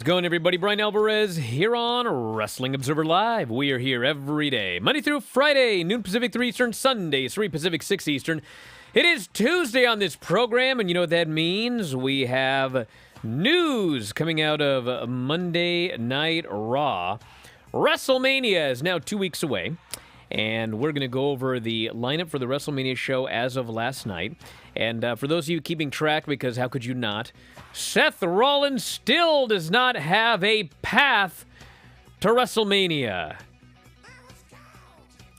How's it going, everybody? Bryan Alvarez here on Wrestling Observer Live. We are here every day, Monday through Friday, noon Pacific, 3 Eastern, Sundays, 3 Pacific, 6 Eastern. It is Tuesday on this program, and you know what that means? We have news coming out of Monday Night Raw. WrestleMania is now 2 weeks away, and we're going to go over the lineup for the WrestleMania show as of last night. And for those of you keeping track, because how could you not, Seth Rollins still does not have a path to WrestleMania.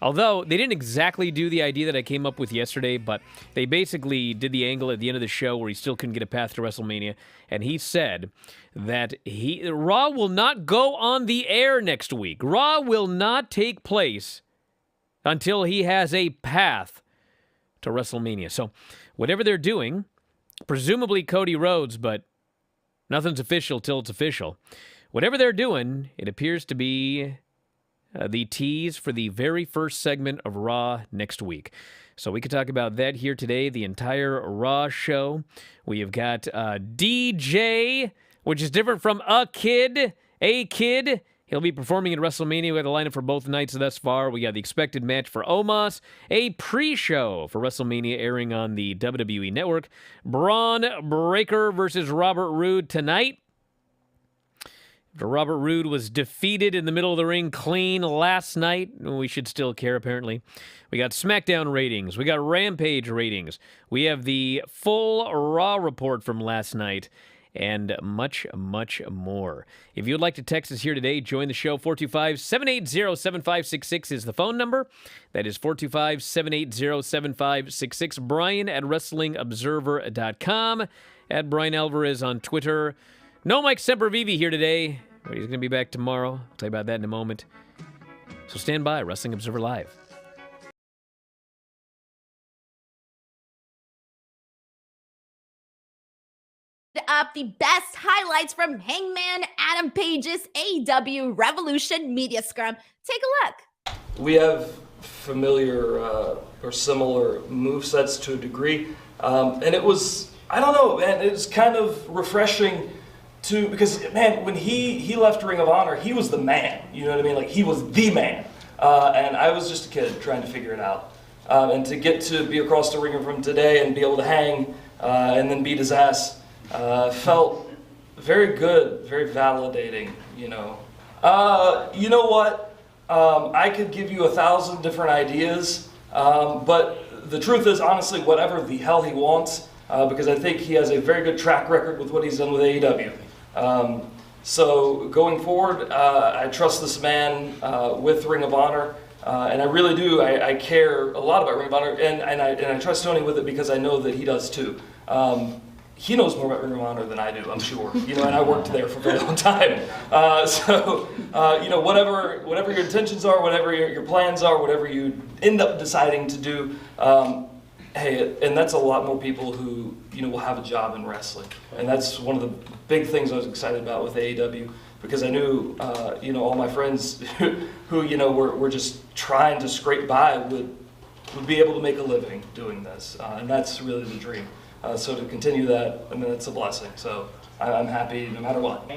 Although, they didn't exactly do the idea that I came up with yesterday, but they basically did the angle at the end of the show where he still couldn't get a path to WrestleMania, and he said that Raw will not go on the air next week. Raw will not take place until he has a path to WrestleMania. So, whatever they're doing, presumably Cody Rhodes, but nothing's official till it's official. Whatever they're doing, it appears to be the tease for the very first segment of Raw next week. So we could talk about that here today, the entire Raw show. We have got DJ, which is different from a kid. He'll be performing at WrestleMania. We had a lineup for both nights thus far. We got the expected match for Omos, a pre-show for WrestleMania airing on the WWE Network. Braun Breaker versus Robert Roode tonight. Robert Roode was defeated in the middle of the ring clean last night. We should still care, apparently. We got SmackDown ratings. We got Rampage ratings. We have the full Raw report from last night. And much, much more. If you'd like to text us here today, join the show. 425-780-7566 is the phone number. That is 425-780-7566. Bryan at WrestlingObserver.com. At Bryan Alvarez on Twitter. No Mike Sempervive here today, but he's going to be back tomorrow. I'll tell you about that in a moment. So stand by, Wrestling Observer Live. Up the best highlights from Hangman Page's AEW Revolution media scrum. Take a look. We have familiar or similar movesets to a degree, and it was, I don't know, man, it was kind of refreshing because, man, when he left Ring of Honor, he was the man, you know what I mean? Like, he was the man, and I was just a kid trying to figure it out, and to get to be across the ring from him today and be able to hang and then beat his ass, felt very good, very validating, you know. You know what? I could give you 1,000 different ideas, but the truth is, honestly, whatever the hell he wants, because I think he has a very good track record with what he's done with AEW. So going forward, I trust this man with Ring of Honor, and I really do. I care a lot about Ring of Honor, and I trust Tony with it because I know that he does too. He knows more about Ring of Honor than I do, I'm sure. You know, and I worked there for a very long time. You know, whatever your intentions are, whatever your plans are, whatever you end up deciding to do, hey, and that's a lot more people who, you know, will have a job in wrestling. And that's one of the big things I was excited about with AEW, because I knew, you know, all my friends who you know, were just trying to scrape by would be able to make a living doing this. And that's really the dream. So to continue that, I mean, it's a blessing. So I'm happy no matter what.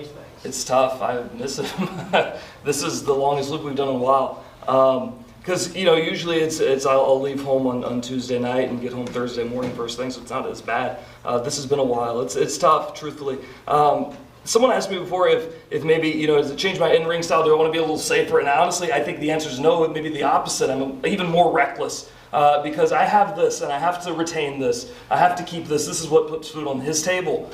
It's tough. I miss him. This is the longest loop we've done in a while. Because, you know, usually it's I'll leave home on Tuesday night and get home Thursday morning first thing, so it's not as bad. This has been a while. It's tough, truthfully. Someone asked me before if maybe, you know, does it change my in-ring style? Do I want to be a little safer? And honestly, I think the answer is no. Maybe the opposite. I'm even more reckless. Because I have this, and I have to retain this. I have to keep this. This is what puts food on his table.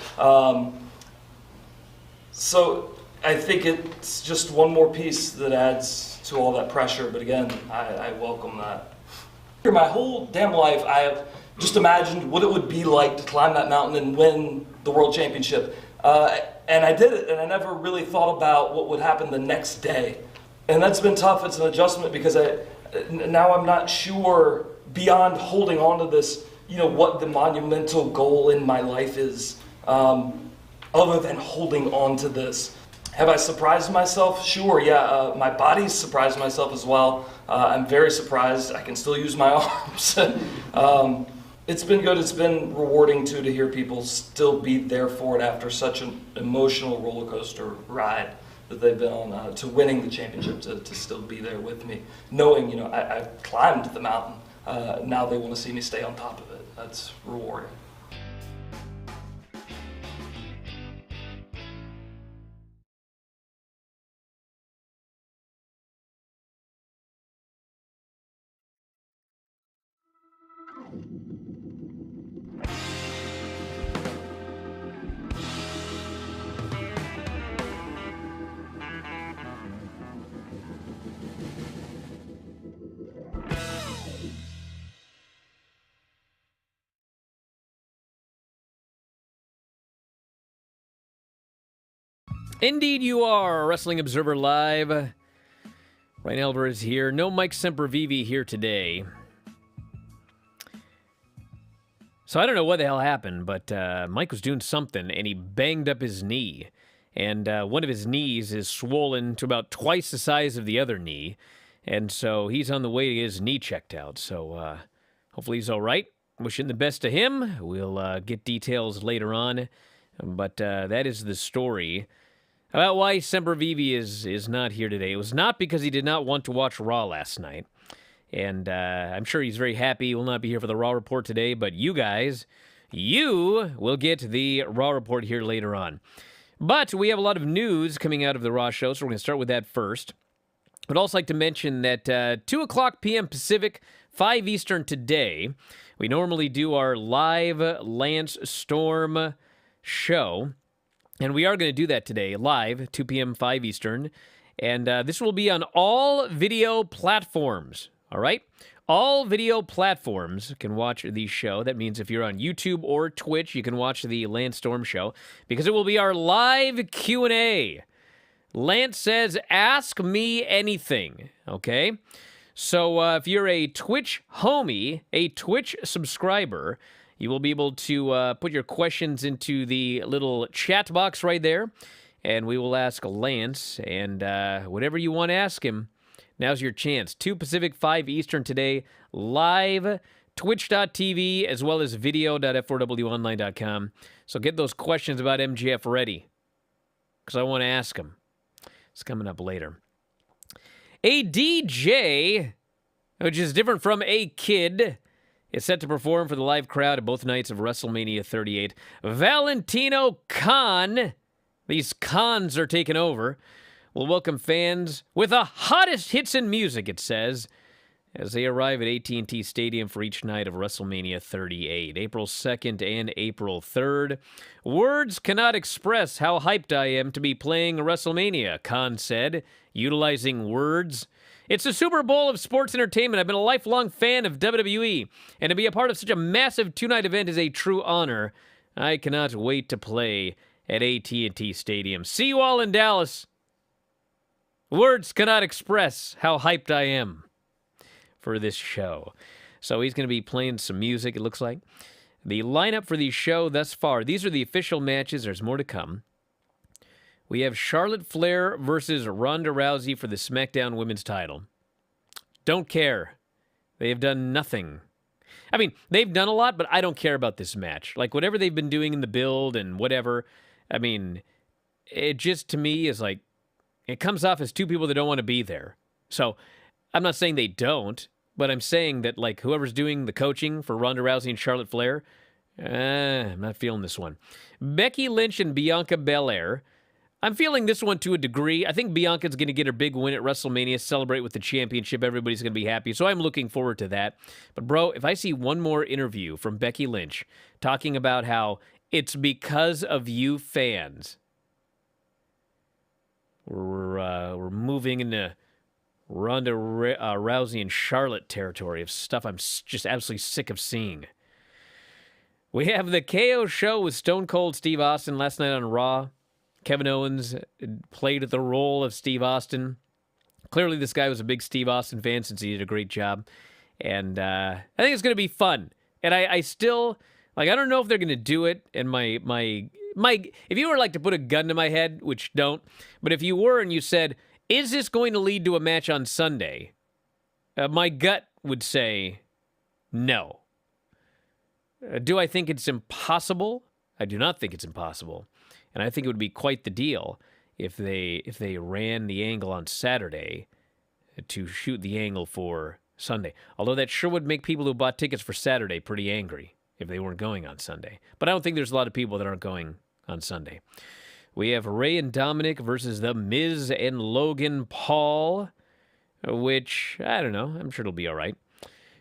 So I think it's just one more piece that adds to all that pressure. But again, I welcome that. My whole damn life, I have just imagined what it would be like to climb that mountain and win the World Championship. And I did it, and I never really thought about what would happen the next day. And that's been tough. It's an adjustment because now I'm not sure, beyond holding on to this, you know, what the monumental goal in my life is, other than holding on to this. Have I surprised myself? Sure, yeah. My body's surprised myself as well. I'm very surprised. I can still use my arms. it's been good. It's been rewarding too to hear people still be there for it after such an emotional roller coaster ride that they've been on to winning the championship, to still be there with me, knowing I climbed the mountain. Now they want to see me stay on top of it. That's rewarding. Indeed you are, Wrestling Observer Live. Bryan Alvarez here. No Mike Sempervive here today. So I don't know what the hell happened, but Mike was doing something, and he banged up his knee. And one of his knees is swollen to about twice the size of the other knee. And so he's on the way to get his knee checked out. So hopefully he's all right. Wishing the best to him. We'll get details later on. But that is the story about why Sempervive is not here today. It was not because he did not want to watch Raw last night. And I'm sure he's very happy he will not be here for the Raw report today. But you guys, you will get the Raw report here later on. But we have a lot of news coming out of the Raw show, so we're going to start with that first. I'd also like to mention that 2 o'clock p.m. Pacific, 5 Eastern today, we normally do our live Lance Storm show. And we are going to do that today, live, 2 p.m., 5 Eastern. And this will be on all video platforms, all right? All video platforms can watch the show. That means if you're on YouTube or Twitch, you can watch the Lance Storm show, because it will be our live Q&A. Lance says, ask me anything, okay? So if you're a Twitch homie, a Twitch subscriber, you will be able to put your questions into the little chat box right there, and we will ask Lance, and whatever you want to ask him, now's your chance. 2 Pacific, 5 Eastern today, live, twitch.tv, as well as video.f4wonline.com. So get those questions about MJF ready, because I want to ask him. It's coming up later. A DJ, which is different from a kid, is set to perform for the live crowd at both nights of WrestleMania 38. Valentino Khan, these Khans are taking over, will welcome fans with the hottest hits in music, it says, as they arrive at AT&T Stadium for each night of WrestleMania 38, April 2nd and April 3rd. Words cannot express how hyped I am to be playing WrestleMania, Khan said, utilizing words. It's the Super Bowl of sports entertainment. I've been a lifelong fan of WWE, and to be a part of such a massive two-night event is a true honor. I cannot wait to play at AT&T Stadium. See you all in Dallas. Words cannot express how hyped I am for this show. So he's going to be playing some music, it looks like. The lineup for the show thus far, these are the official matches. There's more to come. We have Charlotte Flair versus Ronda Rousey for the SmackDown Women's title. Don't care. They have done nothing. I mean, they've done a lot, but I don't care about this match. Like, whatever they've been doing in the build and whatever, I mean, it just, to me, is like, it comes off as two people that don't want to be there. So, I'm not saying they don't, but I'm saying that, like, whoever's doing the coaching for Ronda Rousey and Charlotte Flair, I'm not feeling this one. Becky Lynch and Bianca Belair. I'm feeling this one to a degree. I think Bianca's going to get her big win at WrestleMania, celebrate with the championship. Everybody's going to be happy, so I'm looking forward to that. But, bro, if I see one more interview from Becky Lynch talking about how it's because of you fans, we're moving into Ronda Rousey and Charlotte territory of stuff I'm just absolutely sick of seeing. We have the KO show with Stone Cold Steve Austin last night on Raw. Kevin Owens played the role of Steve Austin. Clearly, this guy was a big Steve Austin fan since he did a great job. And I think it's going to be fun. And I still, like, I don't know if they're going to do it. And my, if you were like to put a gun to my head, which don't, but if you were and you said, is this going to lead to a match on Sunday? My gut would say no. Do I think it's impossible? I do not think it's impossible. And I think it would be quite the deal if they ran the angle on Saturday to shoot the angle for Sunday. Although that sure would make people who bought tickets for Saturday pretty angry if they weren't going on Sunday. But I don't think there's a lot of people that aren't going on Sunday. We have Ray and Dominic versus The Miz and Logan Paul, which, I don't know, I'm sure it'll be all right.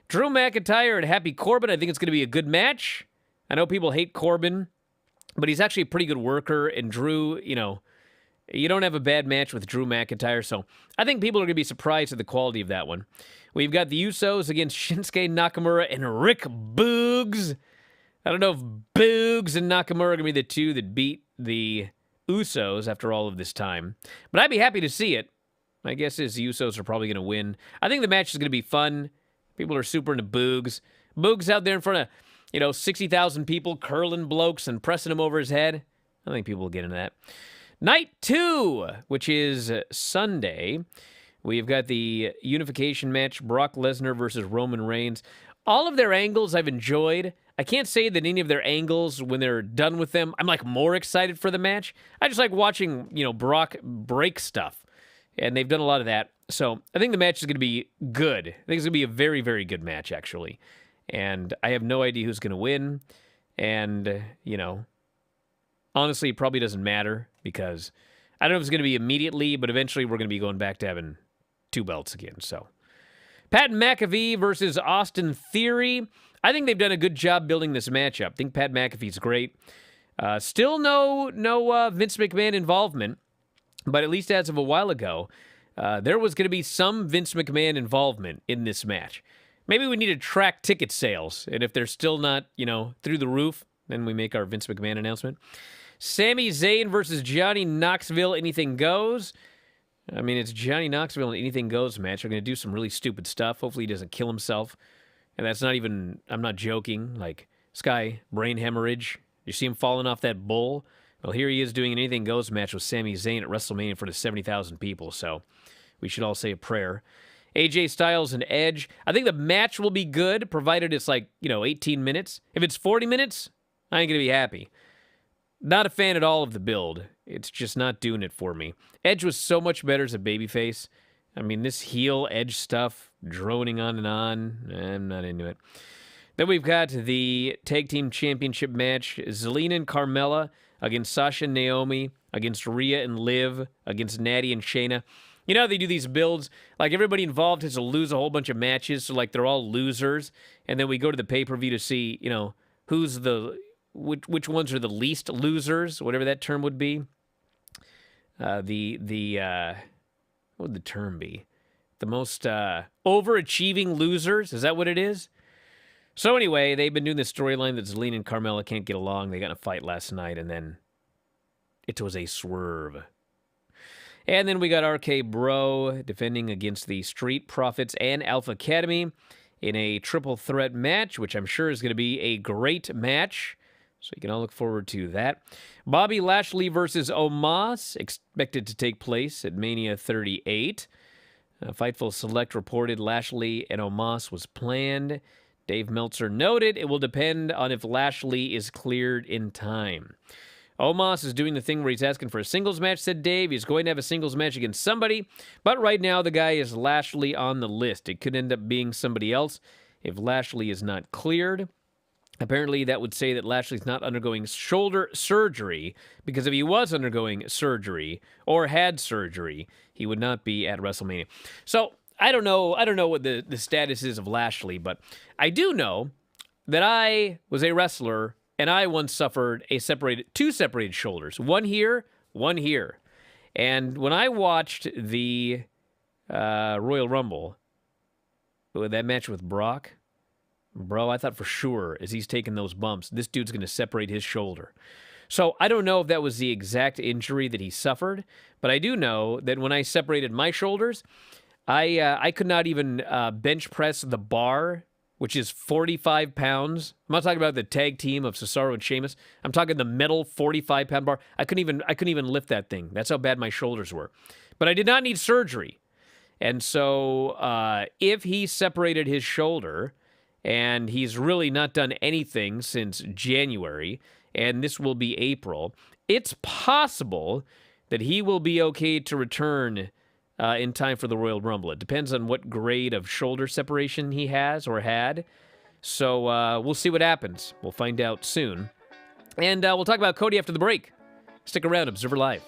Drew McIntyre and Happy Corbin, I think it's going to be a good match. I know people hate Corbin, but he's actually a pretty good worker, and Drew, you don't have a bad match with Drew McIntyre, so I think people are going to be surprised at the quality of that one. We've got the Usos against Shinsuke Nakamura and Rick Boogs. I don't know if Boogs and Nakamura are going to be the two that beat the Usos after all of this time, but I'd be happy to see it. My guess is the Usos are probably going to win. I think the match is going to be fun. People are super into Boogs. Boogs out there in front of, 60,000 people curling blokes and pressing him over his head. I think people will get into that. Night 2, which is Sunday. We've got the unification match, Brock Lesnar versus Roman Reigns. All of their angles I've enjoyed. I can't say that any of their angles, when they're done with them, I'm more excited for the match. I just like watching, Brock break stuff. And they've done a lot of that. So I think the match is going to be good. I think it's going to be a very, very good match, actually. And I have no idea who's going to win. And, honestly, it probably doesn't matter because I don't know if it's going to be immediately, but eventually we're going to be going back to having 2 belts again. So Pat McAfee versus Austin Theory. I think they've done a good job building this matchup. I think Pat McAfee's great. Still no Vince McMahon involvement, but at least as of a while ago, there was going to be some Vince McMahon involvement in this match. Maybe we need to track ticket sales, and if they're still not, through the roof, then we make our Vince McMahon announcement. Sami Zayn versus Johnny Knoxville, anything goes. I mean, it's Johnny Knoxville and anything goes match. They're going to do some really stupid stuff. Hopefully he doesn't kill himself. And that's not even, I'm not joking, like, this guy, brain hemorrhage. You see him falling off that bull? Well, here he is doing an anything goes match with Sami Zayn at WrestleMania in front of 70,000 people, so we should all say a prayer. AJ Styles and Edge. I think the match will be good, provided it's 18 minutes. If it's 40 minutes, I ain't going to be happy. Not a fan at all of the build. It's just not doing it for me. Edge was so much better as a babyface. I mean, this heel Edge stuff, droning on and on, I'm not into it. Then we've got the Tag Team Championship match. Zelina and Carmella against Sasha and Naomi, against Rhea and Liv, against Natty and Shayna. You know how they do these builds? Like, everybody involved has to lose a whole bunch of matches, so, they're all losers. And then we go to the pay-per-view to see, who's which ones are the least losers, whatever that term would be. What would the term be? The most overachieving losers? Is that what it is? So anyway, they've been doing this storyline that Zelina and Carmella can't get along. They got in a fight last night, and then it was a swerve. And then we got RK Bro defending against the Street Profits and Alpha Academy in a triple threat match, which I'm sure is going to be a great match. So you can all look forward to that. Bobby Lashley versus Omos, expected to take place at Mania 38. Fightful Select reported Lashley and Omos was planned. Dave Meltzer noted it will depend on if Lashley is cleared in time. Omos is doing the thing where he's asking for a singles match, said Dave. He's going to have a singles match against somebody, but right now the guy is Lashley on the list. It could end up being somebody else if Lashley is not cleared. Apparently, that would say that Lashley's not undergoing shoulder surgery, because if he was undergoing surgery or had surgery, he would not be at WrestleMania. So, I don't know what the status is of Lashley, but I do know that I was a wrestler, and I once suffered two separated shoulders. One here, one here. And when I watched the Royal Rumble, with that match with Brock, bro, I thought for sure, as he's taking those bumps, this dude's going to separate his shoulder. So I don't know if that was the exact injury that he suffered, but I do know that when I separated my shoulders, I could not even bench press the bar, which is 45 pounds. I'm not talking about the tag team of Cesaro and Sheamus. I'm talking the metal 45-pound bar. I couldn't even lift that thing. That's how bad my shoulders were. But I did not need surgery. And so if he separated his shoulder and he's really not done anything since January, and this will be April. It's possible that he will be okay to return in time for the Royal Rumble. It depends on what grade of shoulder separation he has or had. So we'll see what happens. We'll find out soon. And we'll talk about Cody after the break. Stick around, Observer Live.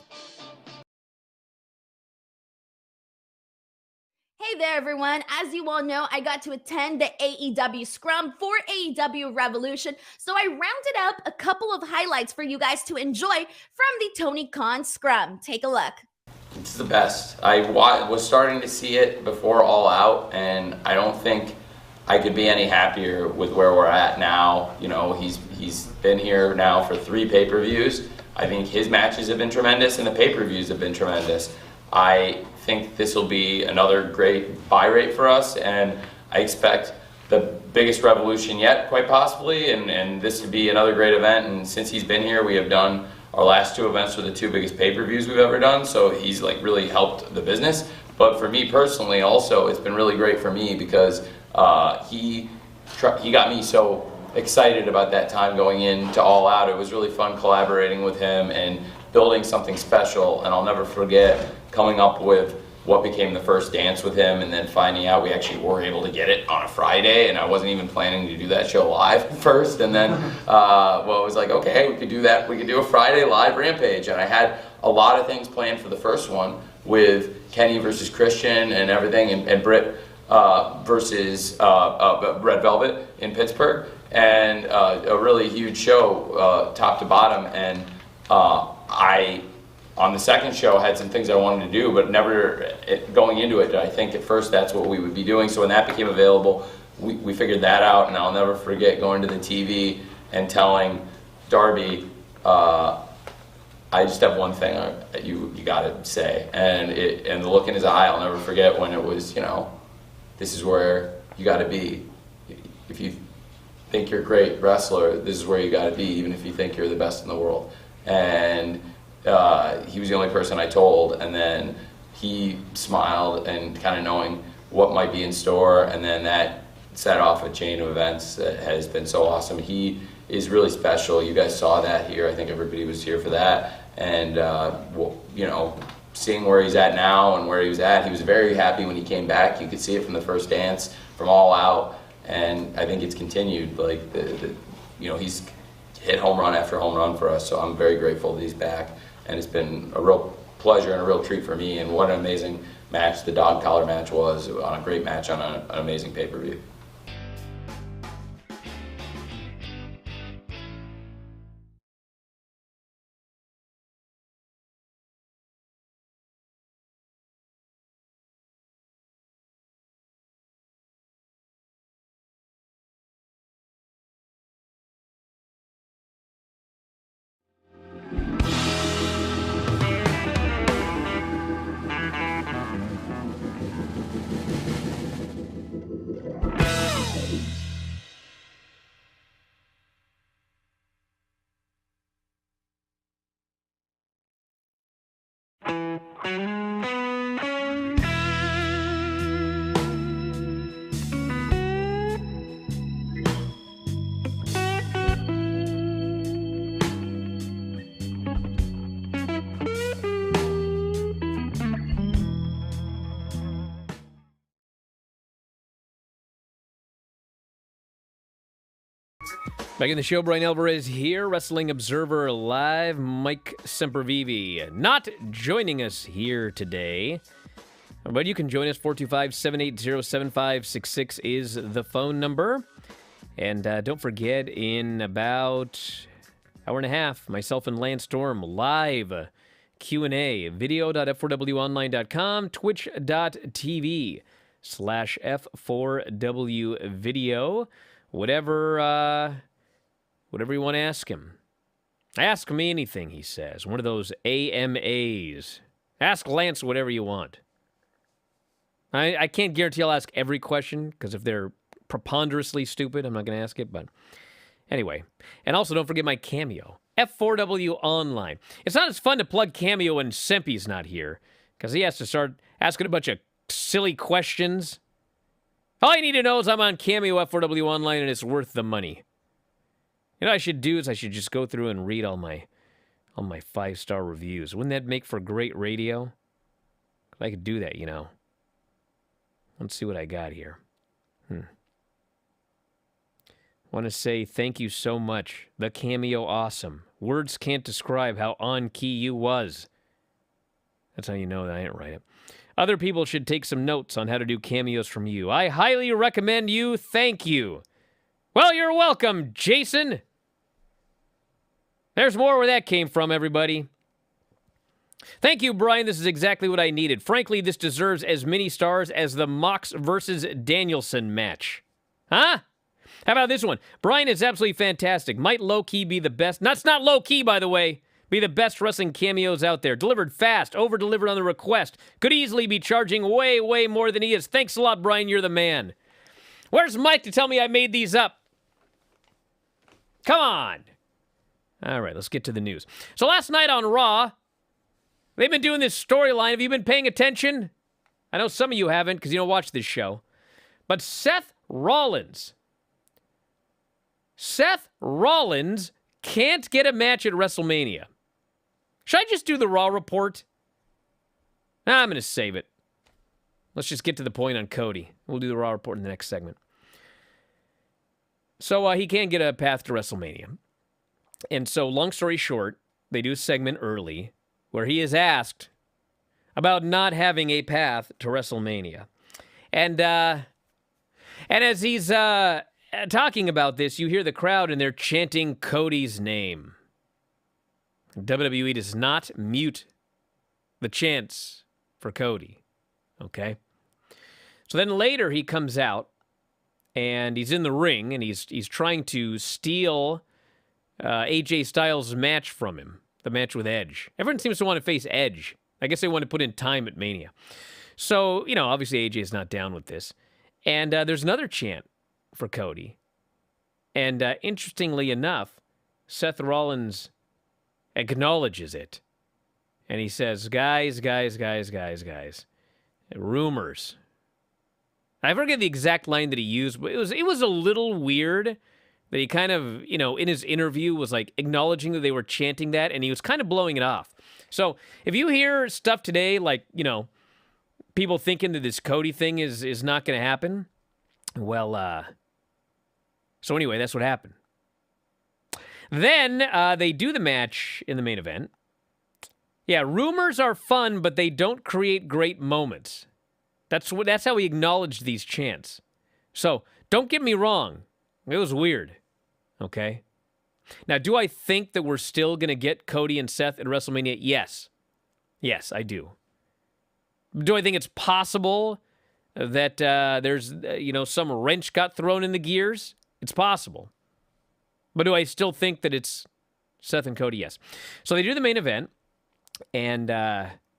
Hey there, everyone. As you all know, I got to attend the AEW Scrum for AEW Revolution, so I rounded up a couple of highlights for you guys to enjoy from the Tony Khan Scrum. Take a look. It's the best. I was starting to see it before All Out, and I don't think I could be any happier with where we're at now. You know, he's been here now for 3 pay-per-views. I think his matches have been tremendous, and the pay-per-views have been tremendous. I think this will be another great buy rate for us, and I expect the biggest revolution yet, quite possibly, and this would be another great event. And since he's been here, we have done our last 2 events were the 2 biggest pay-per-views we've ever done, so he's like really helped the business. But for me personally also, it's been really great for me because he got me so excited about that time going into All Out. It was really fun collaborating with him and building something special, and I'll never forget coming up with what became the first dance with him, and then finding out we actually were able to get it on a Friday, and I wasn't even planning to do that show live at first, and then it was like, okay, we could do that, we could do a Friday live Rampage, and I had a lot of things planned for the first one with Kenny versus Christian and everything, and Britt versus Red Velvet in Pittsburgh, and a really huge show top to bottom, and I on the second show had some things I wanted to do, but never going into it did I think at first that's what we would be doing. So when that became available, we figured that out, and I'll never forget going to the TV and telling Darby, I just have one thing you got to say, and the look in his eye, I'll never forget when it was, this is where you got to be. If you think you're a great wrestler, this is where you got to be, even if you think you're the best in the world. And he was the only person I told, and then he smiled, and kind of knowing what might be in store, and then that set off a chain of events that has been so awesome. He is really special. You guys saw that here. I think everybody was here for that, and seeing where he's at now and where he was very happy when he came back. You could see it from the first dance, from All Out, and I think it's continued. Like he's hit home run after home run for us, so I'm very grateful that he's back. And it's been a real pleasure and a real treat for me, and what an amazing match the dog collar match was, on a great match on an amazing pay-per-view. Back in the show, Bryan Alvarez here, Wrestling Observer Live. Mike Sempervive not joining us here today, but you can join us. 425-780-7566 is the phone number. And don't forget, in about hour and a half, myself and Lance Storm live Q&A, video.f4wonline.com, twitch.tv/F4WVideo. Whatever you want to ask him. Ask me anything, he says. One of those AMAs. Ask Lance whatever you want. I can't guarantee I'll ask every question, because if they're preponderously stupid, I'm not going to ask it. But anyway. And also, don't forget my Cameo. F4W Online. It's not as fun to plug Cameo when Sempe's not here, because he has to start asking a bunch of silly questions. All you need to know is I'm on Cameo F4W Online, and it's worth the money. You know what I should do is I should just go through and read all my 5-star reviews. Wouldn't that make for great radio? I could do that, you know. Let's see what I got here. Want to say thank you so much. The Cameo awesome. Words can't describe how on key you was. That's how you know that I didn't write it. Other people should take some notes on how to do cameos from you. I highly recommend you. Thank you. Well, you're welcome, Jason. There's more where that came from, everybody. Thank you, Brian. This is exactly what I needed. Frankly, this deserves as many stars as the Mox versus Danielson match. Huh? How about this one? Brian is absolutely fantastic. Might low-key be the best. That's not low-key, by the way. Be the best wrestling cameos out there. Delivered fast. Over-delivered on the request. Could easily be charging way, way more than he is. Thanks a lot, Brian. You're the man. Where's Mike to tell me I made these up? Come on. All right, let's get to the news. So last night on Raw, they've been doing this storyline. Have you been paying attention? I know some of you haven't because you don't watch this show. But Seth Rollins can't get a match at WrestleMania. Should I just do the Raw report? Nah, I'm going to save it. Let's just get to the point on Cody. We'll do the Raw report in the next segment. So he can't get a path to WrestleMania. And so, long story short, they do a segment early where he is asked about not having a path to WrestleMania. And as he's talking about this, you hear the crowd and they're chanting Cody's name. WWE does not mute the chants for Cody. Okay? So then later he comes out and he's in the ring and he's trying to steal AJ Styles' match from him, the match with Edge. Everyone seems to want to face Edge. I guess they want to put in time at Mania. So, you know, obviously AJ is not down with this. And there's another chant for Cody. And interestingly enough, Seth Rollins acknowledges it. And he says, guys, rumors. I forget the exact line that he used, but it was a little weird that he kind of, you know, in his interview was like acknowledging that they were chanting that, and he was kind of blowing it off. So if you hear stuff today like, you know, people thinking that this Cody thing is not going to happen, well, so anyway, that's what happened. Then they do the match in the main event. Yeah, rumors are fun, but they don't create great moments. That's how he acknowledged these chants. So don't get me wrong. It was weird. Okay? Now, do I think that we're still going to get Cody and Seth at WrestleMania? Yes. Yes, I do. Do I think it's possible that there's, some wrench got thrown in the gears? It's possible. But do I still think that it's Seth and Cody? Yes. So they do the main event, and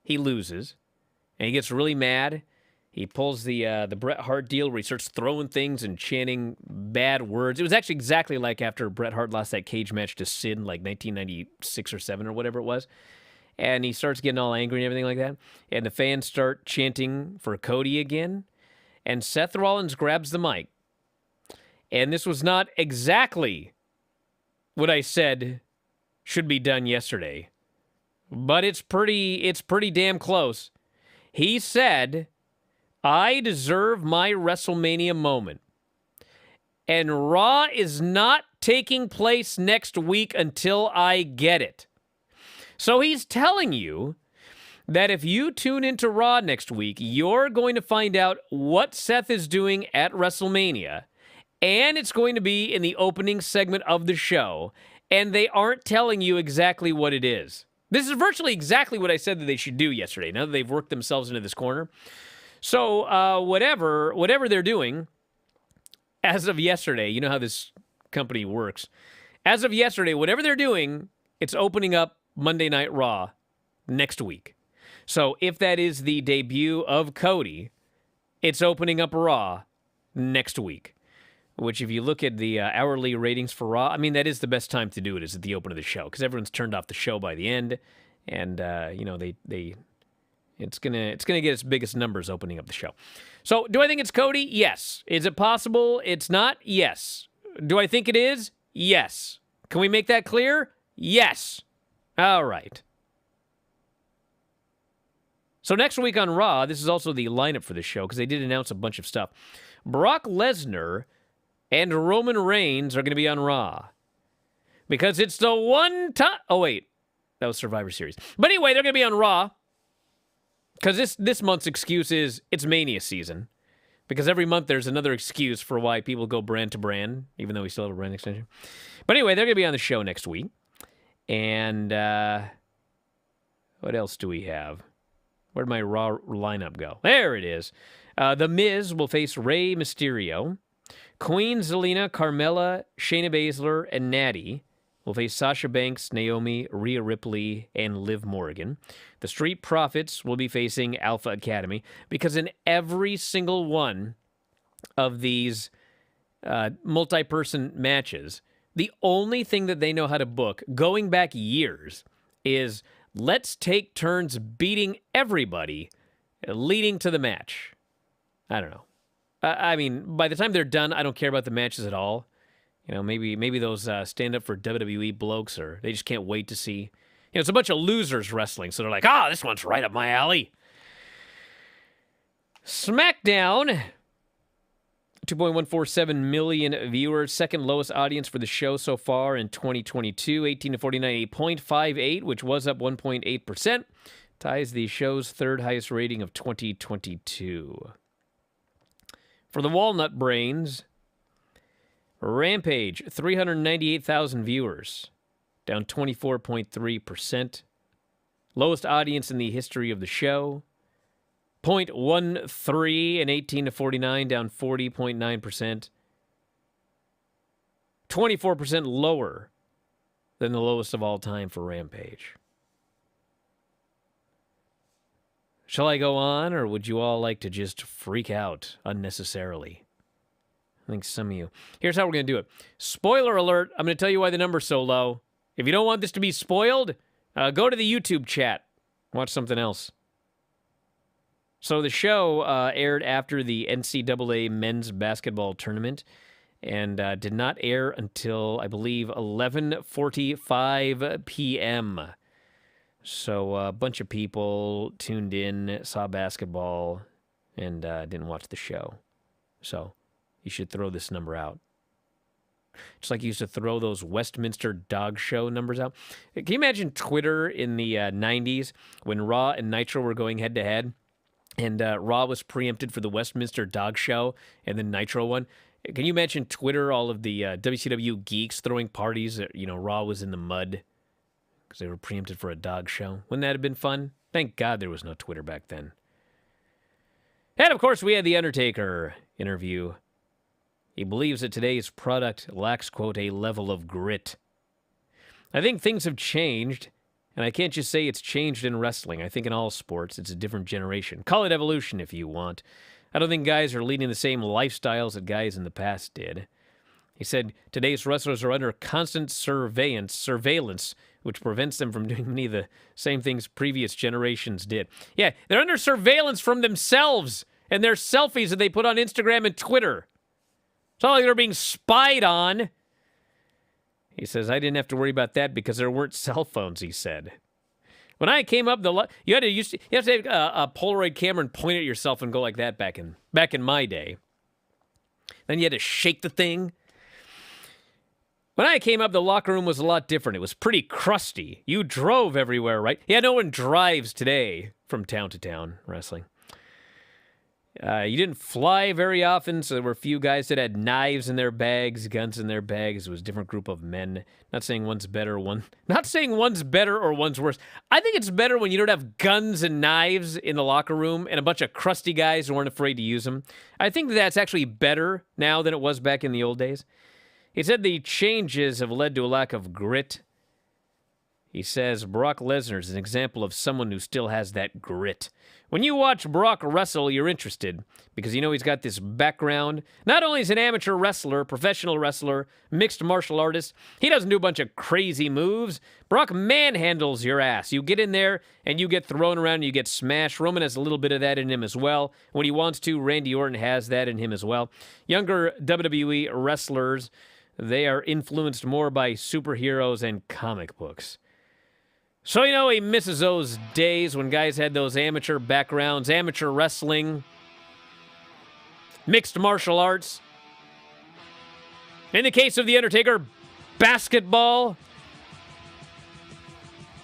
he loses, and he gets really mad. He pulls the Bret Hart deal where he starts throwing things and chanting bad words. It was actually exactly like after Bret Hart lost that cage match to Sid in like 1996 or 7 or whatever it was. And he starts getting all angry and everything like that. And the fans start chanting for Cody again. And Seth Rollins grabs the mic. And this was not exactly what I said should be done yesterday. But it's pretty damn close. He said, I deserve my WrestleMania moment. And Raw is not taking place next week until I get it. So he's telling you that if you tune into Raw next week, you're going to find out what Seth is doing at WrestleMania. And it's going to be in the opening segment of the show. And they aren't telling you exactly what it is. This is virtually exactly what I said that they should do yesterday, now that they've worked themselves into this corner. So whatever they're doing, as of yesterday, you know how this company works. As of yesterday, whatever they're doing, it's opening up Monday Night Raw next week. So if that is the debut of Cody, it's opening up Raw next week. Which, if you look at the hourly ratings for Raw, I mean, that is the best time to do it, is at the open of the show, because everyone's turned off the show by the end, and, they It's gonna get its biggest numbers opening up the show. So, do I think it's Cody? Yes. Is it possible it's not? Yes. Do I think it is? Yes. Can we make that clear? Yes. All right. So next week on Raw, this is also the lineup for the show because they did announce a bunch of stuff. Brock Lesnar and Roman Reigns are going to be on Raw because it's the one time. Oh wait, that was Survivor Series. But anyway, they're going to be on Raw because this month's excuse is it's Mania season. Because every month there's another excuse for why people go brand to brand, even though we still have a brand extension. But anyway, they're going to be on the show next week. And what else do we have? Where'd my Raw lineup go? There it is. The Miz will face Rey Mysterio. Queen Zelina, Carmella, Shayna Baszler, and Natty will face Sasha Banks, Naomi, Rhea Ripley, and Liv Morgan. The Street Profits will be facing Alpha Academy because in every single one of these multi-person matches, the only thing that they know how to book, going back years, is let's take turns beating everybody leading to the match. I don't know. I mean, by the time they're done, I don't care about the matches at all. You know, maybe those stand up for WWE blokes, or they just can't wait to see. You know, it's a bunch of losers wrestling, so they're like, this one's right up my alley. SmackDown, 2.147 million viewers, second lowest audience for the show so far in 2022. 18 to 49, 8.58, which was up 1.8%. Ties the show's third highest rating of 2022. For the Walnut Brains, Rampage, 398,000 viewers, down 24.3%. Lowest audience in the history of the show. 0.13 and 18 to 49, down 40.9%. 24% lower than the lowest of all time for Rampage. Shall I go on, or would you all like to just freak out unnecessarily? I think some of you. Here's how we're going to do it. Spoiler alert, I'm going to tell you why the number's so low. If you don't want this to be spoiled, go to the YouTube chat. Watch something else. So the show aired after the NCAA men's basketball tournament and did not air until, I believe, 11:45 p.m., So a bunch of people tuned in, saw basketball, and didn't watch the show. So you should throw this number out. Just like you used to throw those Westminster Dog Show numbers out. Can you imagine Twitter in the 90s when Raw and Nitro were going head-to-head? And Raw was preempted for the Westminster Dog Show and the Nitro one. Can you imagine Twitter, all of the WCW geeks throwing parties? Raw was in the mud because they were preempted for a dog show. Wouldn't that have been fun? Thank God there was no Twitter back then. And, of course, we had the Undertaker interview. He believes that today's product lacks, quote, a level of grit. I think things have changed, and I can't just say it's changed in wrestling. I think in all sports, it's a different generation. Call it evolution if you want. I don't think guys are leading the same lifestyles that guys in the past did. He said, today's wrestlers are under constant surveillance, which prevents them from doing many of the same things previous generations did. Yeah, they're under surveillance from themselves and their selfies that they put on Instagram and Twitter. It's not like they're being spied on. He says, I didn't have to worry about that because there weren't cell phones, he said. When I came up, you have to take a Polaroid camera and point at yourself and go like that back in my day. Then you had to shake the thing. When I came up, the locker room was a lot different. It was pretty crusty. You drove everywhere, right? Yeah, no one drives today from town to town wrestling. You didn't fly very often, so there were a few guys that had knives in their bags, guns in their bags. It was a different group of men. Not saying one's better or one's worse. I think it's better when you don't have guns and knives in the locker room and a bunch of crusty guys who weren't afraid to use them. I think that's actually better now than it was back in the old days. He said the changes have led to a lack of grit. He says, Brock Lesnar is an example of someone who still has that grit. When you watch Brock wrestle, you're interested because you know he's got this background. Not only is he an amateur wrestler, professional wrestler, mixed martial artist, he doesn't do a bunch of crazy moves. Brock manhandles your ass. You get in there and you get thrown around and you get smashed. Roman has a little bit of that in him as well. When he wants to, Randy Orton has that in him as well. Younger WWE wrestlers, they are influenced more by superheroes and comic books. So, you know, he misses those days when guys had those amateur backgrounds, amateur wrestling, mixed martial arts. In the case of The Undertaker, basketball.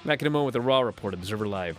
Back in a moment with the Raw Report, Observer Live.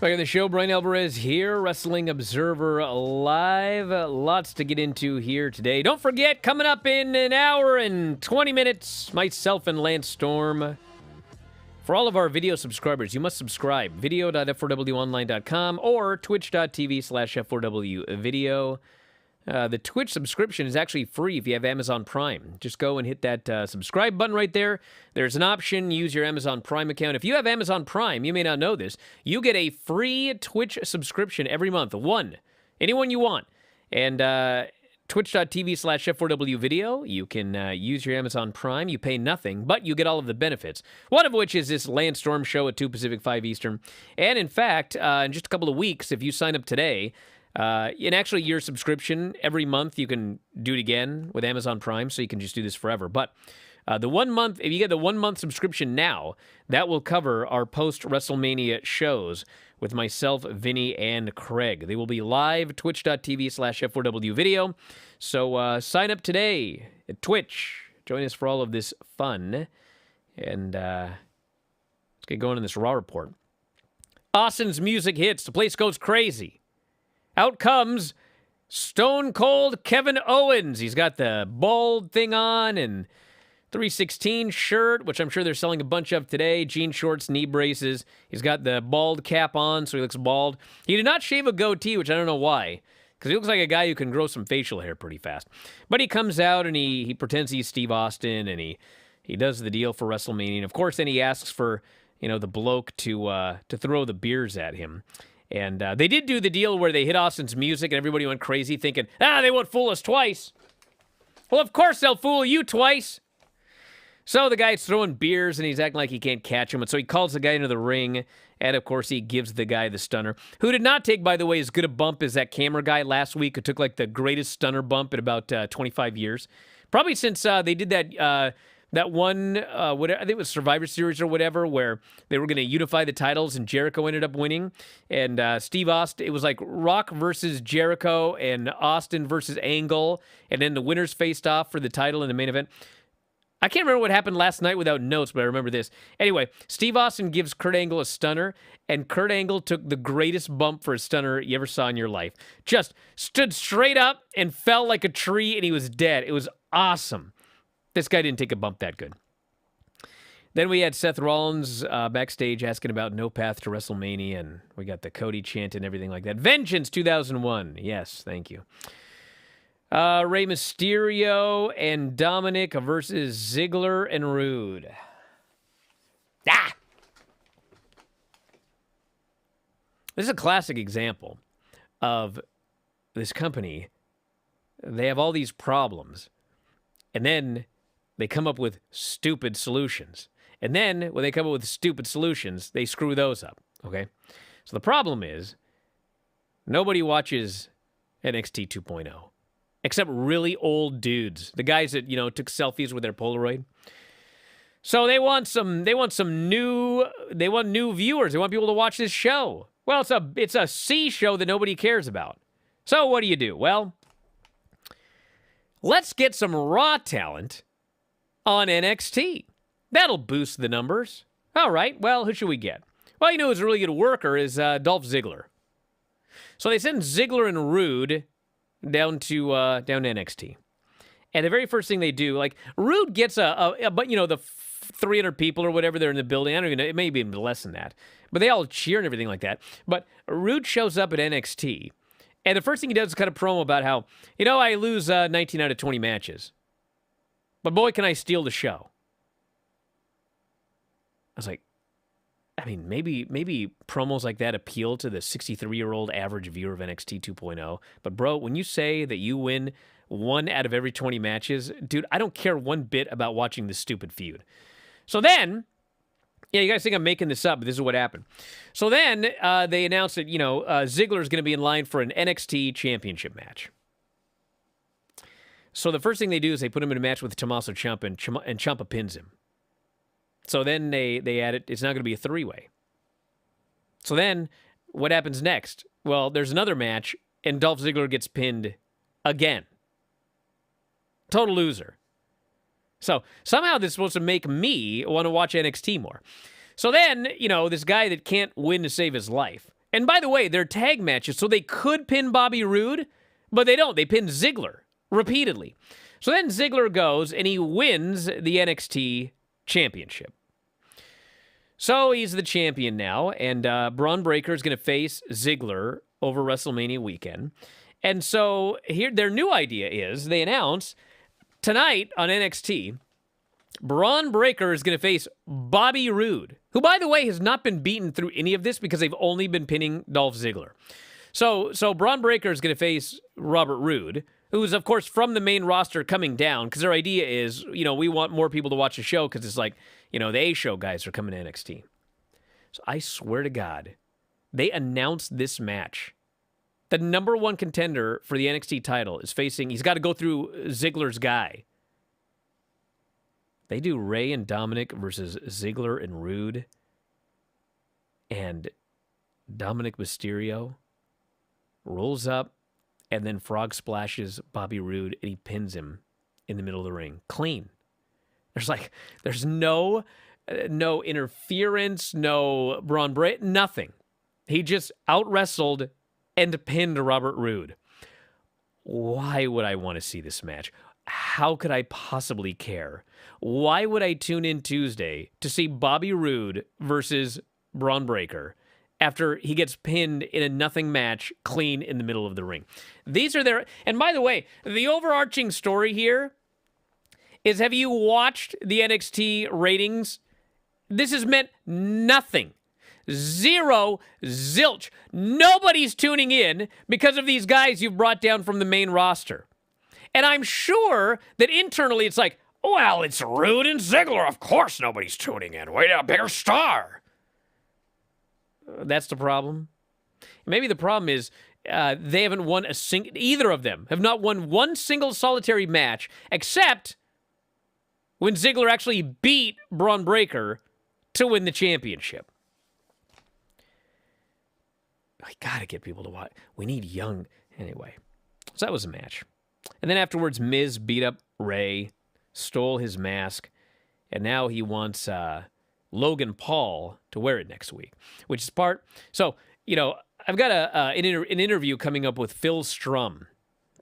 Back on the show, Bryan Alvarez here, Wrestling Observer Live. Lots to get into here today. Don't forget, coming up in an hour and 20 minutes, myself and Lance Storm. For all of our video subscribers, you must subscribe. Video.f4wonline.com or twitch.tv/f4wvideo. The Twitch subscription is actually free if you have Amazon Prime. Just go and hit that subscribe button right there. There's an option, use your Amazon Prime account. If you have Amazon Prime, you may not know this, you get a free Twitch subscription every month. Anyone you want. And twitch.tv/F4W video. You can use your Amazon Prime. You pay nothing, but you get all of the benefits. One of which is this Lance Storm show at 2 Pacific, 5 Eastern. And in fact, in just a couple of weeks, if you sign up today, in actually your subscription, every month you can do it again with Amazon Prime, so you can just do this forever. But the 1 month, if you get the 1 month subscription now, that will cover our post-WrestleMania shows with myself, Vinny, and Craig. They will be live, twitch.tv/F4W video. So sign up today at Twitch. Join us for all of this fun. And let's get going on this Raw report. Austin's music hits. The place goes crazy. Out comes Stone Cold Kevin Owens. He's got the bald thing on and 316 shirt, which I'm sure they're selling a bunch of today. Jean shorts, knee braces. He's got the bald cap on, so he looks bald. He did not shave a goatee, which I don't know why, because he looks like a guy who can grow some facial hair pretty fast. But he comes out and he pretends he's Steve Austin, and he does the deal for WrestleMania. And of course, then he asks for the bloke to throw the beers at him. And they did do the deal where they hit Austin's music, and everybody went crazy thinking, they won't fool us twice. Well, of course they'll fool you twice. So the guy's throwing beers, and he's acting like he can't catch him. And so he calls the guy into the ring, and of course he gives the guy the stunner, who did not take, by the way, as good a bump as that camera guy last week, who took like the greatest stunner bump in about 25 years. Probably since they did that one, whatever, I think it was Survivor Series or whatever, where they were going to unify the titles, and Jericho ended up winning. And Steve Austin, it was like Rock versus Jericho and Austin versus Angle, and then the winners faced off for the title in the main event. I can't remember what happened last night without notes, but I remember this. Anyway, Steve Austin gives Kurt Angle a stunner, and Kurt Angle took the greatest bump for a stunner you ever saw in your life. Just stood straight up and fell like a tree, and he was dead. It was awesome. This guy didn't take a bump that good. Then we had Seth Rollins backstage asking about No Path to WrestleMania, and we got the Cody chant and everything like that. Vengeance 2001. Yes, thank you. Rey Mysterio and Dominic versus Ziggler and Rude. This is a classic example of this company. They have all these problems, and then they come up with stupid solutions. And then when they come up with stupid solutions, they screw those up, okay? So the problem is nobody watches NXT 2.0. Except really old dudes, the guys that took selfies with their Polaroid. So they want new viewers. They want people to watch this show. Well, it's a C show that nobody cares about. So what do? Well, let's get some Raw talent on NXT. That'll boost the numbers. All right. Well, who should we get? Well, who's a really good worker is Dolph Ziggler. So they send Ziggler and Rude down to NXT. And the very first thing they do, like, Rude gets the 300 people or whatever, they're in the building. I don't even know, it may be less than that. But they all cheer and everything like that. But Rude shows up at NXT, and the first thing he does is cut a promo about how, I lose 19 out of 20 matches. But boy, can I steal the show. I was like, maybe promos like that appeal to the 63-year-old average viewer of NXT 2.0. But, bro, when you say that you win 1 out of every 20 matches, dude, I don't care one bit about watching this stupid feud. So then, you guys think I'm making this up, but this is what happened. So then they announced that, Ziggler is going to be in line for an NXT championship match. So the first thing they do is they put him in a match with Tommaso Ciampa, and Ciampa pins him. So then they add it. It's not going to be a 3-way. So then what happens next? Well, there's another match, and Dolph Ziggler gets pinned again. Total loser. So somehow this is supposed to make me want to watch NXT more. So then, this guy that can't win to save his life. And by the way, they're tag matches, so they could pin Bobby Roode, but they don't. They pin Ziggler repeatedly. So then Ziggler goes, and he wins the NXT championship. So he's the champion now, and Braun Breaker is going to face Ziggler over WrestleMania weekend. And so here, their new idea is, they announce tonight on NXT, Braun Breaker is going to face Bobby Roode, who, by the way, has not been beaten through any of this because they've only been pinning Dolph Ziggler. So Braun Breaker is going to face Robert Roode. who's, of course, from the main roster coming down, because their idea is, we want more people to watch the show because it's like, the A-show guys are coming to NXT. So I swear to God, they announced this match. The number one contender for the NXT title is he's got to go through Ziggler's guy. They do Rey and Dominic versus Ziggler and Rude. And Dominic Mysterio rolls up and then frog splashes Bobby Roode and he pins him in the middle of the ring. Clean. There's no interference, no Braun Breaker, nothing. He just out-wrestled and pinned Robert Roode. Why would I want to see this match? How could I possibly care? Why would I tune in Tuesday to see Bobby Roode versus Braun Breaker after he gets pinned in a nothing match clean in the middle of the ring? These are their... And by the way, the overarching story here is, have you watched the NXT ratings? This has meant nothing. Zero, zilch. Nobody's tuning in because of these guys you've brought down from the main roster. And I'm sure that internally it's like, well, it's Rude and Ziggler. Of course nobody's tuning in. Wait, a bigger star. That's the problem. Maybe the problem is they haven't won either of them have not won one single solitary match except when Ziggler actually beat Braun Breaker to win the championship. I gotta get people to watch. We need young. Anyway, so that was a match. And then afterwards, Miz beat up Rey, stole his mask, and now he wants Logan Paul to wear it next week, which is part. So, I've got an interview coming up with Phil Strum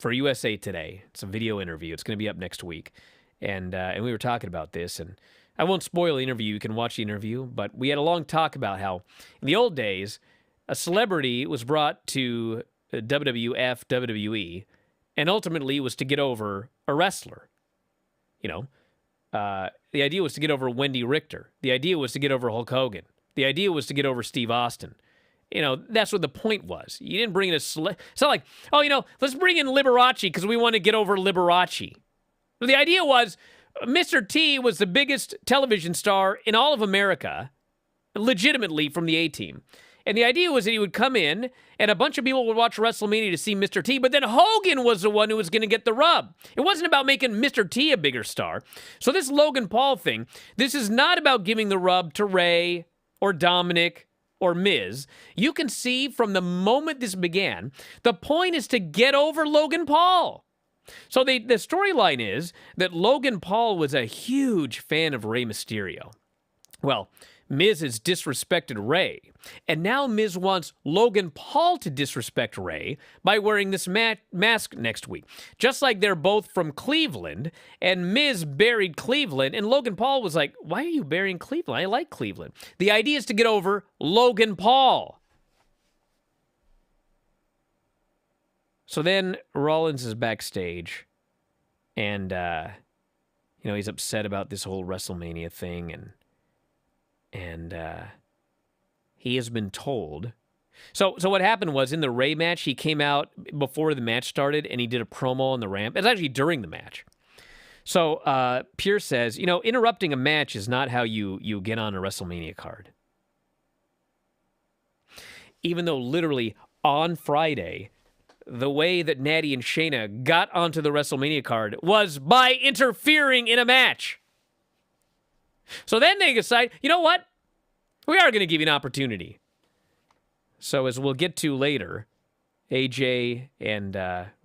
for USA Today. It's a video interview. It's going to be up next week. And we were talking about this, and I won't spoil the interview. You can watch the interview, but we had a long talk about how in the old days, a celebrity was brought to WWF, WWE, and ultimately was to get over a wrestler. The idea was to get over Wendy Richter. The idea was to get over Hulk Hogan. The idea was to get over Steve Austin. That's what the point was. You didn't bring in it's not like, let's bring in Liberace because we want to get over Liberace. The idea was Mr. T was the biggest television star in all of America, legitimately from the A-Team. And the idea was that he would come in and a bunch of people would watch WrestleMania to see Mr. T, but then Hogan was the one who was going to get the rub. It wasn't about making Mr. T a bigger star. So this Logan Paul thing, this is not about giving the rub to Rey or Dominic or Miz. You can see from the moment this began, the point is to get over Logan Paul. So the storyline is that Logan Paul was a huge fan of Rey Mysterio. Well, Miz has disrespected Rey, and now Miz wants Logan Paul to disrespect Rey by wearing this mask next week. Just like they're both from Cleveland, and Miz buried Cleveland, and Logan Paul was like, why are you burying Cleveland? I like Cleveland. The idea is to get over Logan Paul. So then Rollins is backstage, and, he's upset about this whole WrestleMania thing, and he has been told. So what happened was in the Rey match, he came out before the match started and he did a promo on the ramp. It's actually during the match. So Pierce says, interrupting a match is not how you get on a WrestleMania card. Even though literally on Friday, the way that Natty and Shayna got onto the WrestleMania card was by interfering in a match. So then they decide, you know what? We are going to give you an opportunity. So as we'll get to later, AJ and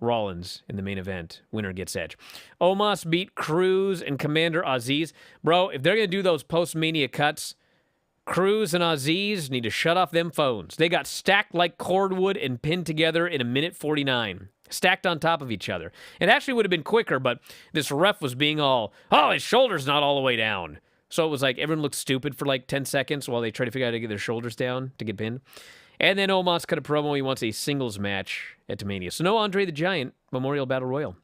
Rollins in the main event. Winner gets Edge. Omos beat Cruz and Commander Aziz. Bro, if they're going to do those post-Mania cuts, Cruz and Aziz need to shut off them phones. They got stacked like cordwood and pinned together in a minute 49. Stacked on top of each other. It actually would have been quicker, but this ref was being all, his shoulder's not all the way down. So it was like everyone looked stupid for like 10 seconds while they try to figure out how to get their shoulders down to get pinned. And then Omos cut a promo. He wants a singles match at Mania. So no Andre the Giant Memorial Battle Royal.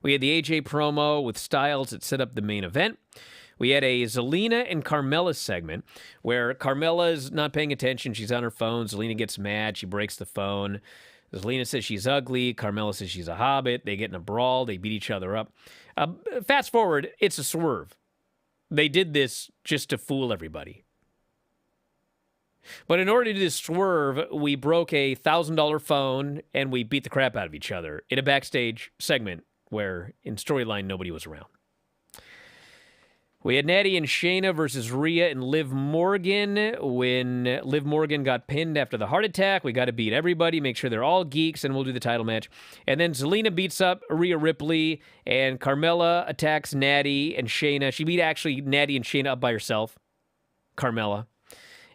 We had the AJ promo with Styles that set up the main event. We had a Zelina and Carmella segment where Carmella's not paying attention. She's on her phone. Zelina gets mad. She breaks the phone. Zelina says she's ugly. Carmella says she's a hobbit. They get in a brawl. They beat each other up. Fast forward, it's a swerve. They did this just to fool everybody. But in order to do this swerve, we broke a $1,000 phone and we beat the crap out of each other in a backstage segment where in storyline nobody was around. We had Natty and Shayna versus Rhea and Liv Morgan. When Liv Morgan got pinned after the heart attack, we got to beat everybody, make sure they're all geeks, and we'll do the title match. And then Zelina beats up Rhea Ripley, and Carmella attacks Natty and Shayna. She beat actually Natty and Shayna up by herself, Carmella.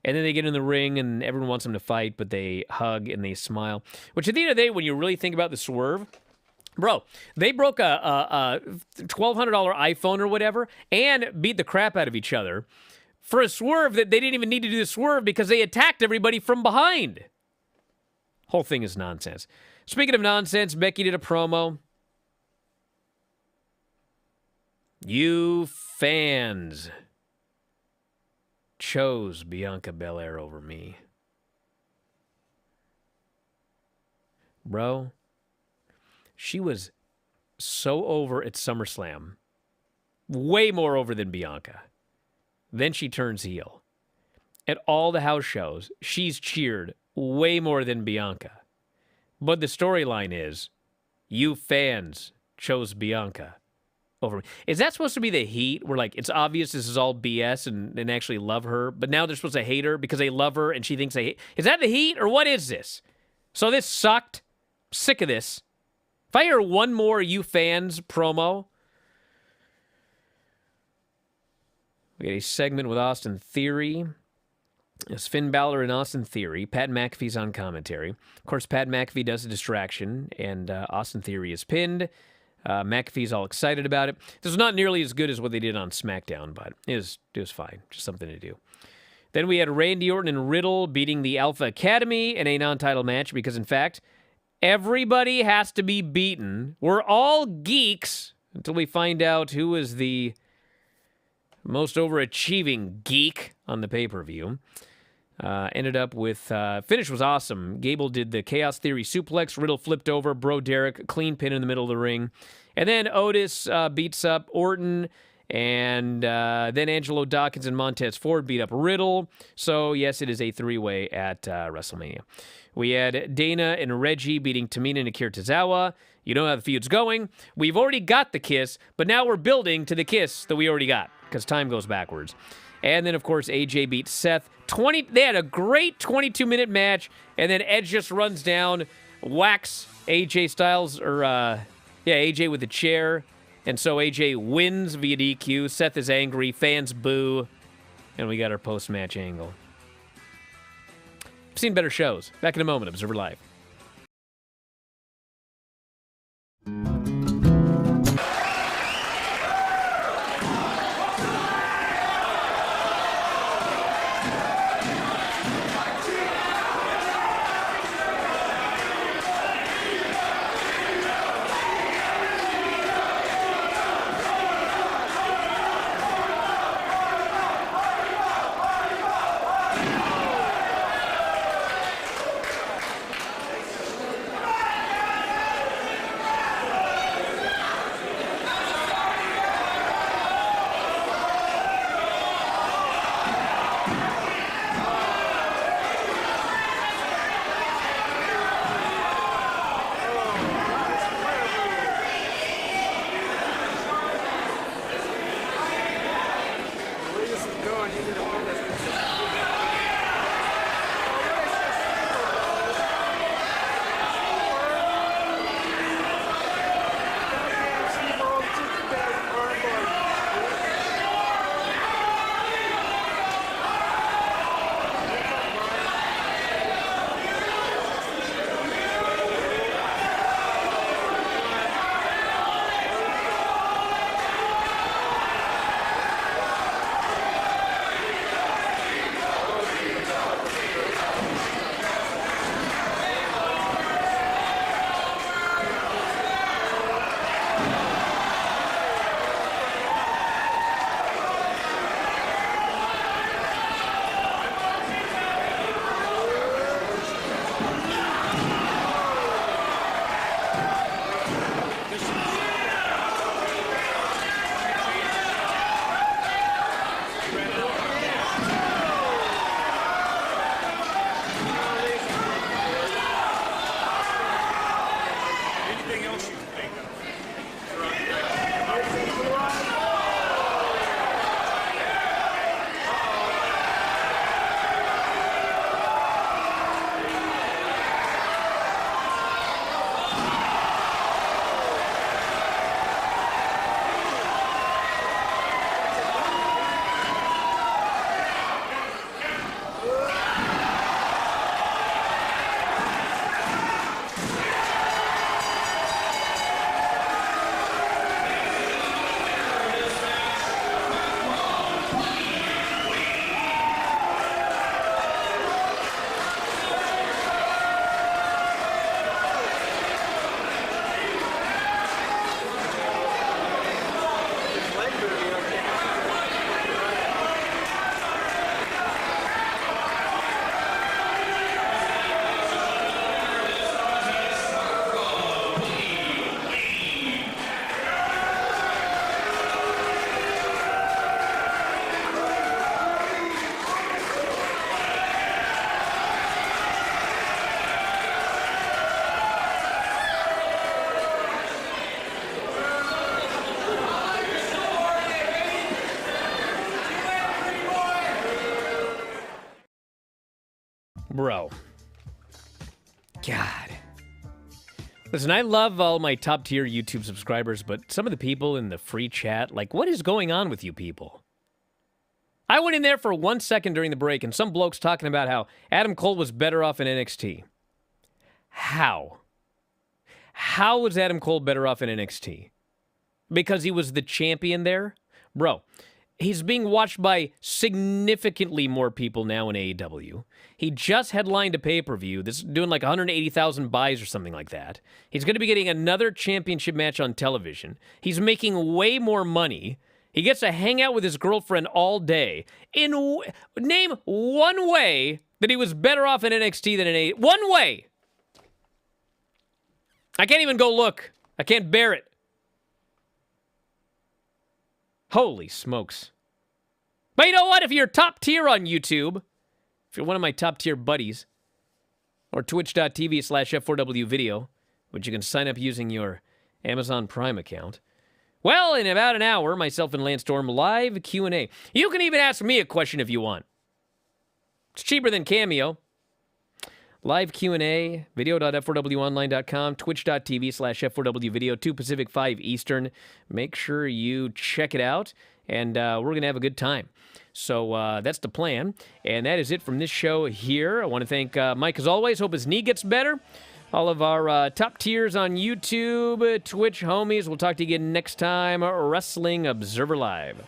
And then they get in the ring, and everyone wants them to fight, but they hug and they smile. Which at the end of the day, when you really think about the swerve, bro, they broke a $1,200 iPhone or whatever and beat the crap out of each other for a swerve that they didn't even need to do the swerve because they attacked everybody from behind. Whole thing is nonsense. Speaking of nonsense, Becky did a promo. You fans chose Bianca Belair over me. Bro, she was so over at SummerSlam. Way more over than Bianca. Then she turns heel. At all the house shows, she's cheered way more than Bianca. But the storyline is, you fans chose Bianca over me. Is that supposed to be the heat? Where, like, it's obvious this is all BS and actually love her, but now they're supposed to hate her because they love her and she thinks they hate. Is that the heat, or what is this? So this sucked. Sick of this. If I hear one more you fans promo, we get a segment with Austin Theory. It's Finn Balor and Austin Theory. Pat McAfee's on commentary. Of course, Pat McAfee does a distraction, and Austin Theory is pinned. McAfee's all excited about it. This is not nearly as good as what they did on SmackDown, but it was fine. Just something to do. Then we had Randy Orton and Riddle beating the Alpha Academy in a non-title match because, in fact, everybody has to be beaten. We're all geeks until we find out who is the most overachieving geek on the pay-per-view. Ended up with, finish was awesome. Gable did the Chaos Theory suplex. Riddle flipped over. Bro Derek, clean pin in the middle of the ring. And then Otis beats up Orton. And then Angelo Dawkins and Montez Ford beat up Riddle. So, yes, it is a three-way at WrestleMania. We had Dana and Reggie beating Tamina and Akira Tozawa. You know how the feud's going. We've already got the kiss, but now we're building to the kiss that we already got because time goes backwards. And then, of course, AJ beat Seth. They had a great 22-minute match, and then Edge just runs down, whacks AJ Styles, AJ with the chair. And so AJ wins via DQ. Seth is angry. Fans boo. And we got our post-match angle. I've seen better shows. Back in a moment. Observer Live. Bro. God. Listen, I love all my top-tier YouTube subscribers, but some of the people in the free chat, like, what is going on with you people? I went in there for 1 second during the break, and some bloke's talking about how Adam Cole was better off in NXT. How? How was Adam Cole better off in NXT? Because he was the champion there? Bro, he's being watched by significantly more people now in AEW. He just headlined a pay-per-view. This is doing like 180,000 buys or something like that. He's going to be getting another championship match on television. He's making way more money. He gets to hang out with his girlfriend all day. Name one way that he was better off in NXT than in AEW. One way! I can't even go look. I can't bear it. Holy smokes. But you know what? If you're top tier on YouTube, if you're one of my top tier buddies, or twitch.tv/F4W video, which you can sign up using your Amazon Prime account, well, in about an hour, myself and Lance Storm live Q&A. You can even ask me a question if you want. It's cheaper than Cameo. Live Q&A, video.f4wonline.com, twitch.tv/F4W video, 2 Pacific, 5 Eastern. Make sure you check it out, and we're going to have a good time. So that's the plan, and that is it from this show here. I want to thank Mike, as always. Hope his knee gets better. All of our top tiers on YouTube, Twitch, homies. We'll talk to you again next time. Wrestling Observer Live.